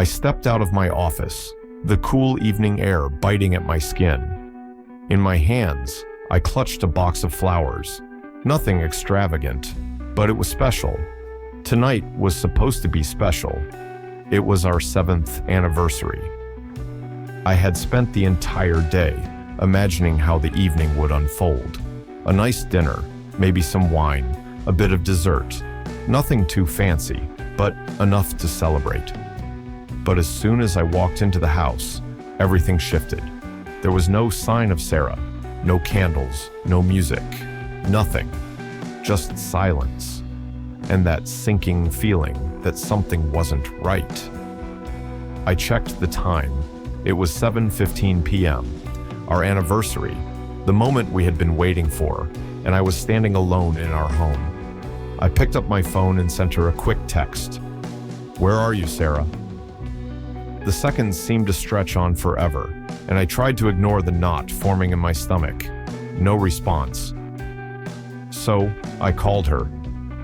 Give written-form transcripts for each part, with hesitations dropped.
I stepped out of my office, the cool evening air biting at my skin. In my hands, I clutched a box of flowers. Nothing extravagant, but it was special. Tonight was supposed to be special. It was our 7th anniversary. I had spent the entire day imagining how the evening would unfold. A nice dinner, maybe some wine, a bit of dessert. Nothing too fancy, but enough to celebrate. But as soon as I walked into the house, everything shifted. There was no sign of Sarah, no candles, no music, nothing, just silence, and that sinking feeling that something wasn't right. I checked the time. It was 7:15 p.m., our anniversary, the moment we had been waiting for, and I was standing alone in our home. I picked up my phone and sent her a quick text. "Where are you, Sarah?" The seconds seemed to stretch on forever, and I tried to ignore the knot forming in my stomach. No response. So I called her.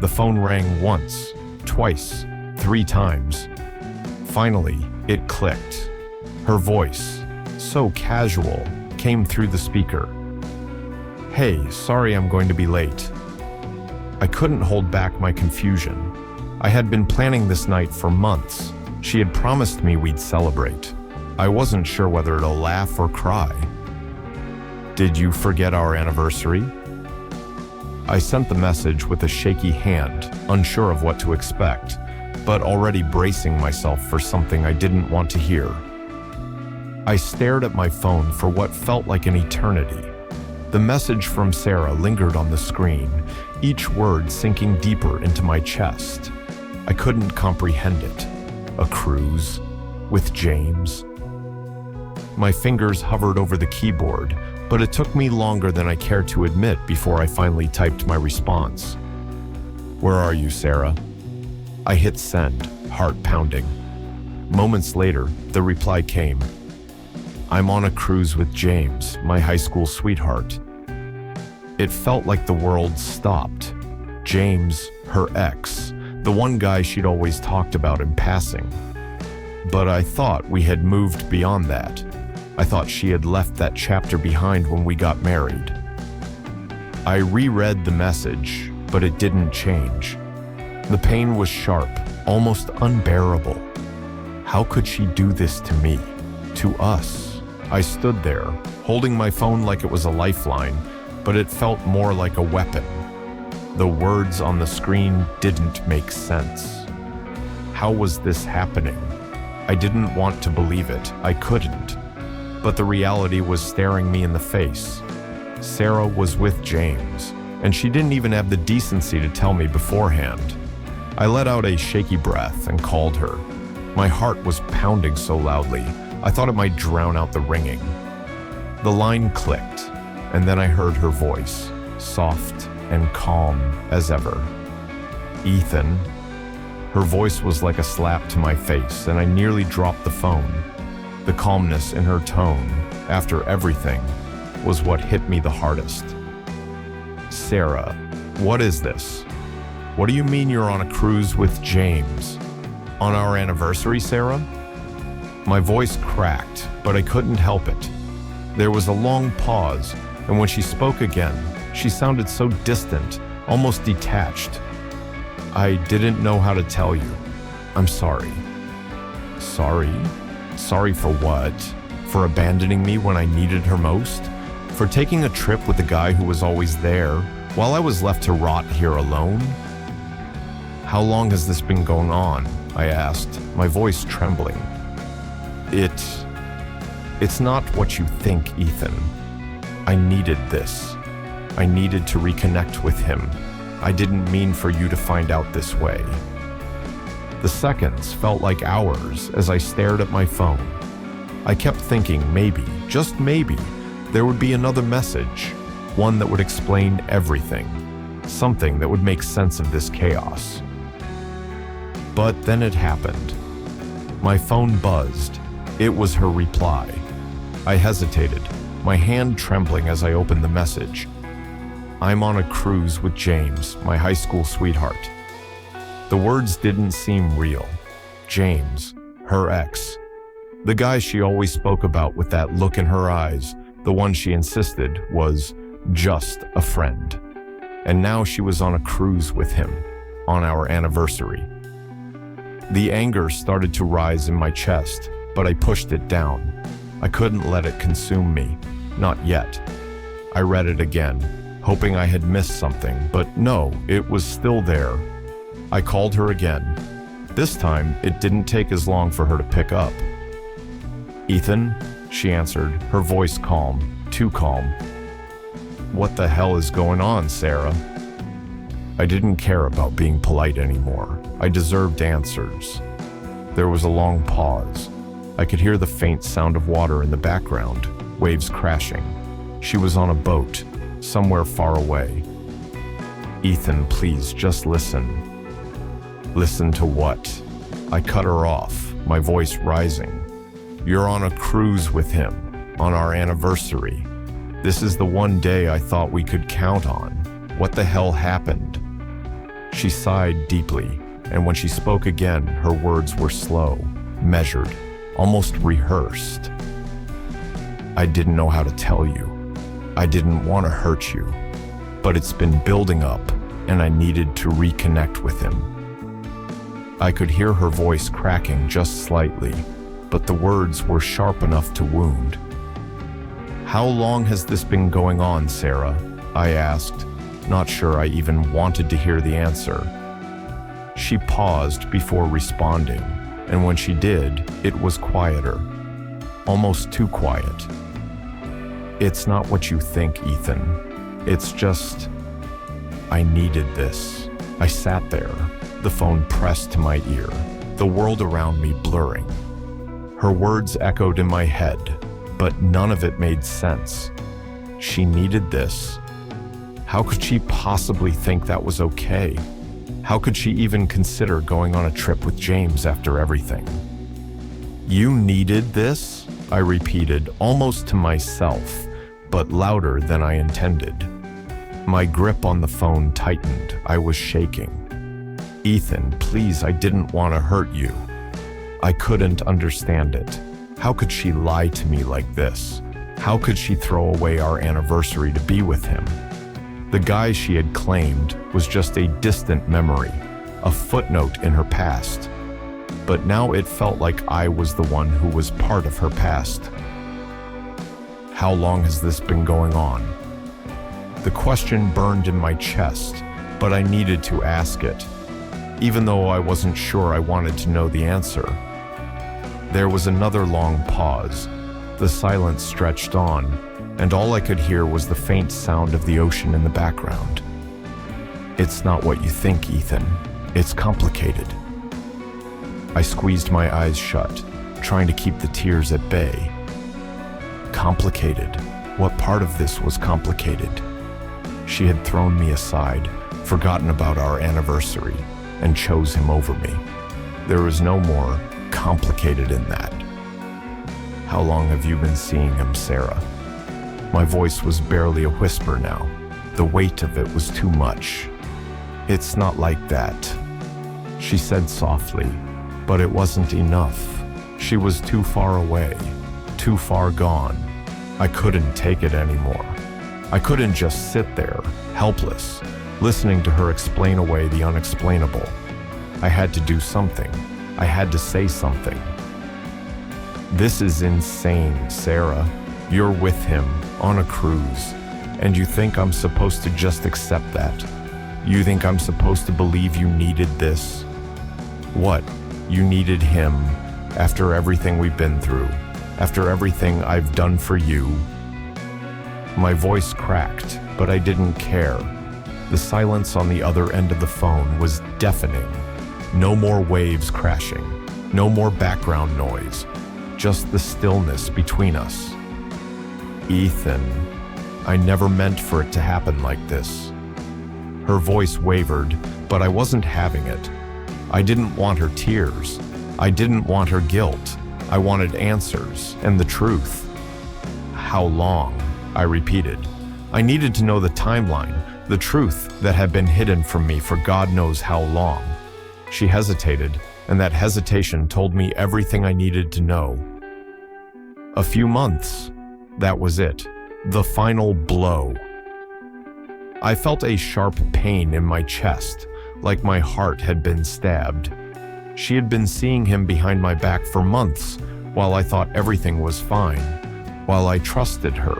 The phone rang once, twice, 3 times. Finally, it clicked. Her voice, so casual, came through the speaker. "Hey, sorry I'm going to be late." I couldn't hold back my confusion. I had been planning this night for months. She had promised me we'd celebrate. I wasn't sure whether to laugh or cry. "Did you forget our anniversary?" I sent the message with a shaky hand, unsure of what to expect, but already bracing myself for something I didn't want to hear. I stared at my phone for what felt like an eternity. The message from Sarah lingered on the screen, each word sinking deeper into my chest. I couldn't comprehend it. A cruise? With James? My fingers hovered over the keyboard, but it took me longer than I cared to admit before I finally typed my response. "Where are you, Sarah?" I hit send, heart pounding. Moments later, the reply came. "I'm on a cruise with James, my high school sweetheart." It felt like the world stopped. James, her ex, the one guy she'd always talked about in passing. But I thought we had moved beyond that. I thought she had left that chapter behind when we got married. I reread the message, but it didn't change. The pain was sharp, almost unbearable. How could she do this to me? To us? I stood there, holding my phone like it was a lifeline, but it felt more like a weapon. The words on the screen didn't make sense. How was this happening? I didn't want to believe it. I couldn't. But the reality was staring me in the face. Sarah was with James, and she didn't even have the decency to tell me beforehand. I let out a shaky breath and called her. My heart was pounding so loudly, I thought it might drown out the ringing. The line clicked, and then I heard her voice, soft and calm as ever. "Ethan." Her voice was like a slap to my face, and I nearly dropped the phone. The calmness in her tone, after everything, was what hit me the hardest. "Sarah, what is this? What do you mean you're on a cruise with James? On our anniversary, Sarah?" My voice cracked, but I couldn't help it. There was a long pause, and when she spoke again, she sounded so distant, almost detached. "I didn't know how to tell you. I'm sorry." "Sorry? Sorry for what? For abandoning me when I needed her most? For taking a trip with the guy who was always there, while I was left to rot here alone?" "How long has this been going on?" I asked, my voice trembling. It's not what you think, Ethan. I needed this. I needed to reconnect with him. I didn't mean for you to find out this way." The seconds felt like hours as I stared at my phone. I kept thinking maybe, just maybe, there would be another message, one that would explain everything, something that would make sense of this chaos. But then it happened. My phone buzzed. It was her reply. I hesitated, my hand trembling as I opened the message. "I'm on a cruise with James, my high school sweetheart." The words didn't seem real. James, her ex. The guy she always spoke about with that look in her eyes, the one she insisted was just a friend. And now she was on a cruise with him, on our anniversary. The anger started to rise in my chest, but I pushed it down. I couldn't let it consume me, not yet. I read it again, hoping I had missed something, but no, it was still there. I called her again. This time, it didn't take as long for her to pick up. "Ethan," she answered, her voice calm, too calm. "What the hell is going on, Sarah?" I didn't care about being polite anymore. I deserved answers. There was a long pause. I could hear the faint sound of water in the background, waves crashing. She was on a boat, somewhere far away. "Ethan, please, just listen." "Listen to what?" I cut her off, my voice rising. "You're on a cruise with him, on our anniversary. This is the one day I thought we could count on. What the hell happened?" She sighed deeply, and when she spoke again, her words were slow, measured, almost rehearsed. "I didn't know how to tell you. I didn't want to hurt you, but it's been building up, and I needed to reconnect with him." I could hear her voice cracking just slightly, but the words were sharp enough to wound. "How long has this been going on, Sarah?" I asked, not sure I even wanted to hear the answer. She paused before responding, and when she did, it was quieter, almost too quiet. "It's not what you think, Ethan. It's just, I needed this." I sat there, the phone pressed to my ear, the world around me blurring. Her words echoed in my head, but none of it made sense. She needed this. How could she possibly think that was okay? How could she even consider going on a trip with James after everything? "You needed this?" I repeated, almost to myself, but louder than I intended. My grip on the phone tightened. I was shaking. "Ethan, please, I didn't want to hurt you." I couldn't understand it. How could she lie to me like this? How could she throw away our anniversary to be with him? The guy she had claimed was just a distant memory, a footnote in her past. But now it felt like I was the one who was part of her past. "How long has this been going on?" The question burned in my chest, but I needed to ask it, even though I wasn't sure I wanted to know the answer. There was another long pause. The silence stretched on, and all I could hear was the faint sound of the ocean in the background. "It's not what you think, Ethan. It's complicated." I squeezed my eyes shut, trying to keep the tears at bay. Complicated? What part of this was complicated? She had thrown me aside, forgotten about our anniversary, and chose him over me. There was no more complicated in that. "How long have you been seeing him, Sarah?" My voice was barely a whisper now. The weight of it was too much. "It's not like that," she said softly, but it wasn't enough. She was too far away, too far gone. I couldn't take it anymore. I couldn't just sit there, helpless, listening to her explain away the unexplainable. I had to do something. I had to say something. "This is insane, Sarah. You're with him, on a cruise, and you think I'm supposed to just accept that? You think I'm supposed to believe you needed this? What? You needed him, after everything we've been through, after everything I've done for you?" My voice cracked, but I didn't care. The silence on the other end of the phone was deafening. No more waves crashing, no more background noise, just the stillness between us. "Ethan, I never meant for it to happen like this." Her voice wavered, but I wasn't having it. I didn't want her tears. I didn't want her guilt. I wanted answers and the truth. "How long?" I repeated. I needed to know the timeline, the truth that had been hidden from me for God knows how long. She hesitated, and that hesitation told me everything I needed to know. A few months, that was it, the final blow. I felt a sharp pain in my chest, like my heart had been stabbed. She had been seeing him behind my back for months, while I thought everything was fine, while I trusted her,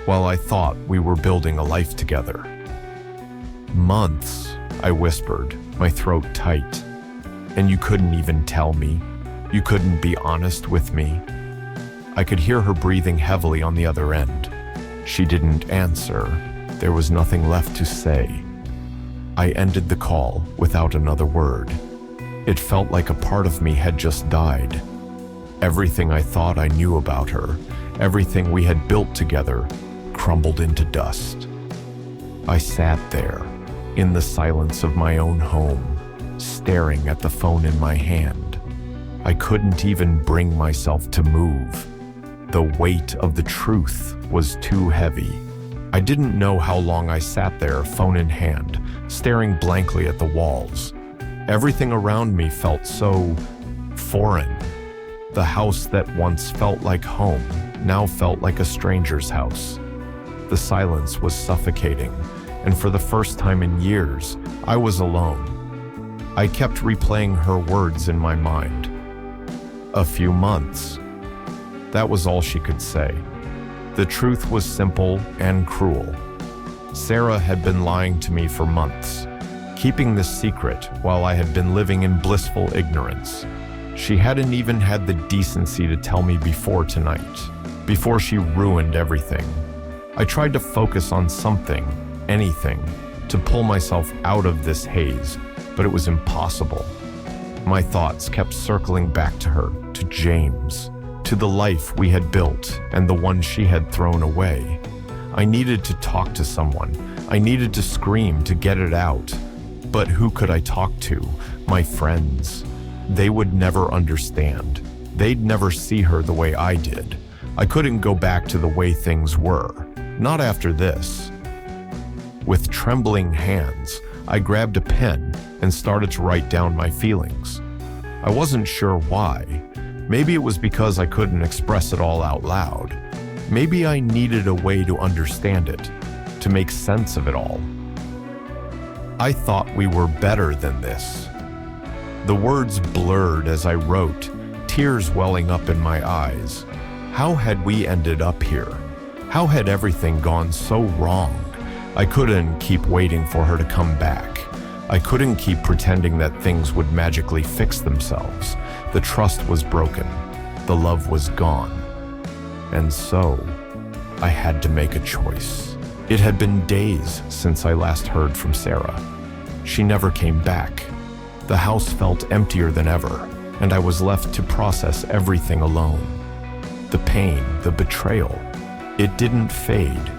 while I thought we were building a life together. Months, I whispered, my throat tight. And you couldn't even tell me. You couldn't be honest with me. I could hear her breathing heavily on the other end. She didn't answer. There was nothing left to say. I ended the call without another word. It felt like a part of me had just died. Everything I thought I knew about her, everything we had built together, crumbled into dust. I sat there, in the silence of my own home, staring at the phone in my hand. I couldn't even bring myself to move. The weight of the truth was too heavy. I didn't know how long I sat there, phone in hand, staring blankly at the walls. Everything around me felt so foreign. The house that once felt like home now felt like a stranger's house. The silence was suffocating, and for the first time in years, I was alone. I kept replaying her words in my mind. A few months. That was all she could say. The truth was simple and cruel. Sarah had been lying to me for months, keeping this secret while I had been living in blissful ignorance. She hadn't even had the decency to tell me before tonight, before she ruined everything. I tried to focus on something, anything, to pull myself out of this haze, but it was impossible. My thoughts kept circling back to her, to James, to the life we had built and the one she had thrown away. I needed to talk to someone. I needed to scream to get it out. But who could I talk to? My friends. They would never understand. They'd never see her the way I did. I couldn't go back to the way things were. Not after this. With trembling hands, I grabbed a pen and started to write down my feelings. I wasn't sure why. Maybe it was because I couldn't express it all out loud. Maybe I needed a way to understand it, to make sense of it all. I thought we were better than this. The words blurred as I wrote, tears welling up in my eyes. How had we ended up here? How had everything gone so wrong? I couldn't keep waiting for her to come back. I couldn't keep pretending that things would magically fix themselves. The trust was broken. The love was gone. And so, I had to make a choice. It had been days since I last heard from Sarah. She never came back. The house felt emptier than ever, and I was left to process everything alone. The pain, the betrayal, it didn't fade.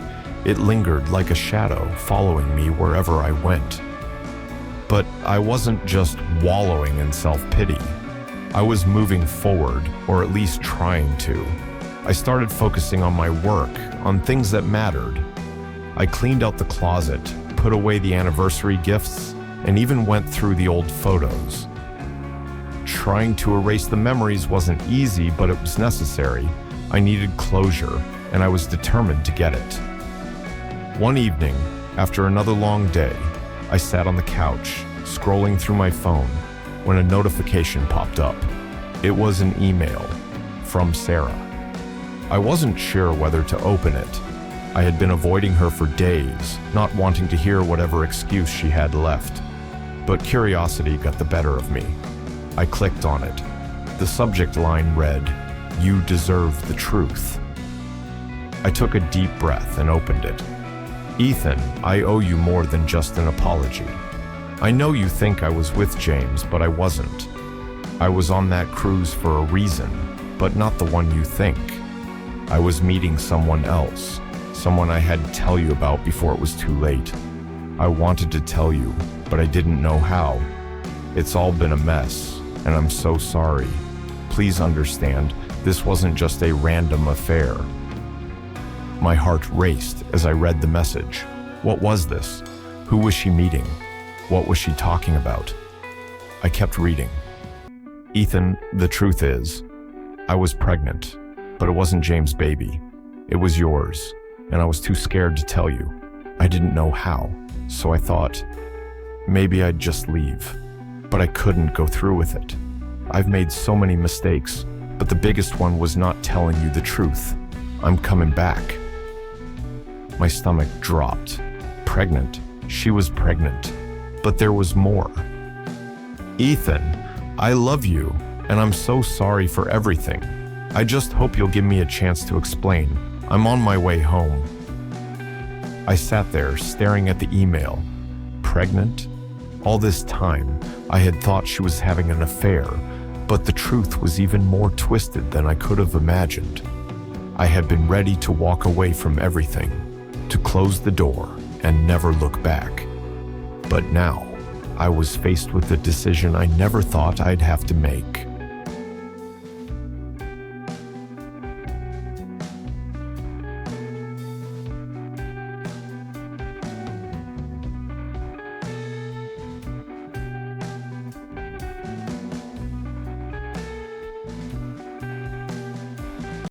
It lingered like a shadow, following me wherever I went. But I wasn't just wallowing in self-pity. I was moving forward, or at least trying to. I started focusing on my work, on things that mattered. I cleaned out the closet, put away the anniversary gifts, and even went through the old photos. Trying to erase the memories wasn't easy, but it was necessary. I needed closure, and I was determined to get it. One evening, after another long day, I sat on the couch, scrolling through my phone, when a notification popped up. It was an email from Sarah. I wasn't sure whether to open it. I had been avoiding her for days, not wanting to hear whatever excuse she had left. But curiosity got the better of me. I clicked on it. The subject line read, "You deserve the truth." I took a deep breath and opened it. "Ethan, I owe you more than just an apology. I know you think I was with James, but I wasn't. I was on that cruise for a reason, but not the one you think. I was meeting someone else, someone I had to tell you about before it was too late. I wanted to tell you, but I didn't know how. It's all been a mess, and I'm so sorry. Please understand, this wasn't just a random affair." My heart raced as I read the message. What was this? Who was she meeting? What was she talking about? I kept reading. Ethan, the truth is, I was pregnant, but it wasn't James' baby. It was yours, and I was too scared to tell you. I didn't know how, so I thought maybe I'd just leave. But I couldn't go through with it. I've made so many mistakes, but the biggest one was not telling you the truth. I'm coming back. My stomach dropped. Pregnant. She was pregnant. But there was more. Ethan, I love you, and I'm so sorry for everything. I just hope you'll give me a chance to explain. I'm on my way home. I sat there staring at the email. Pregnant? All this time, I had thought she was having an affair, but the truth was even more twisted than I could have imagined. I had been ready to walk away from everything, to close the door and never look back. But now, I was faced with a decision I never thought I'd have to make.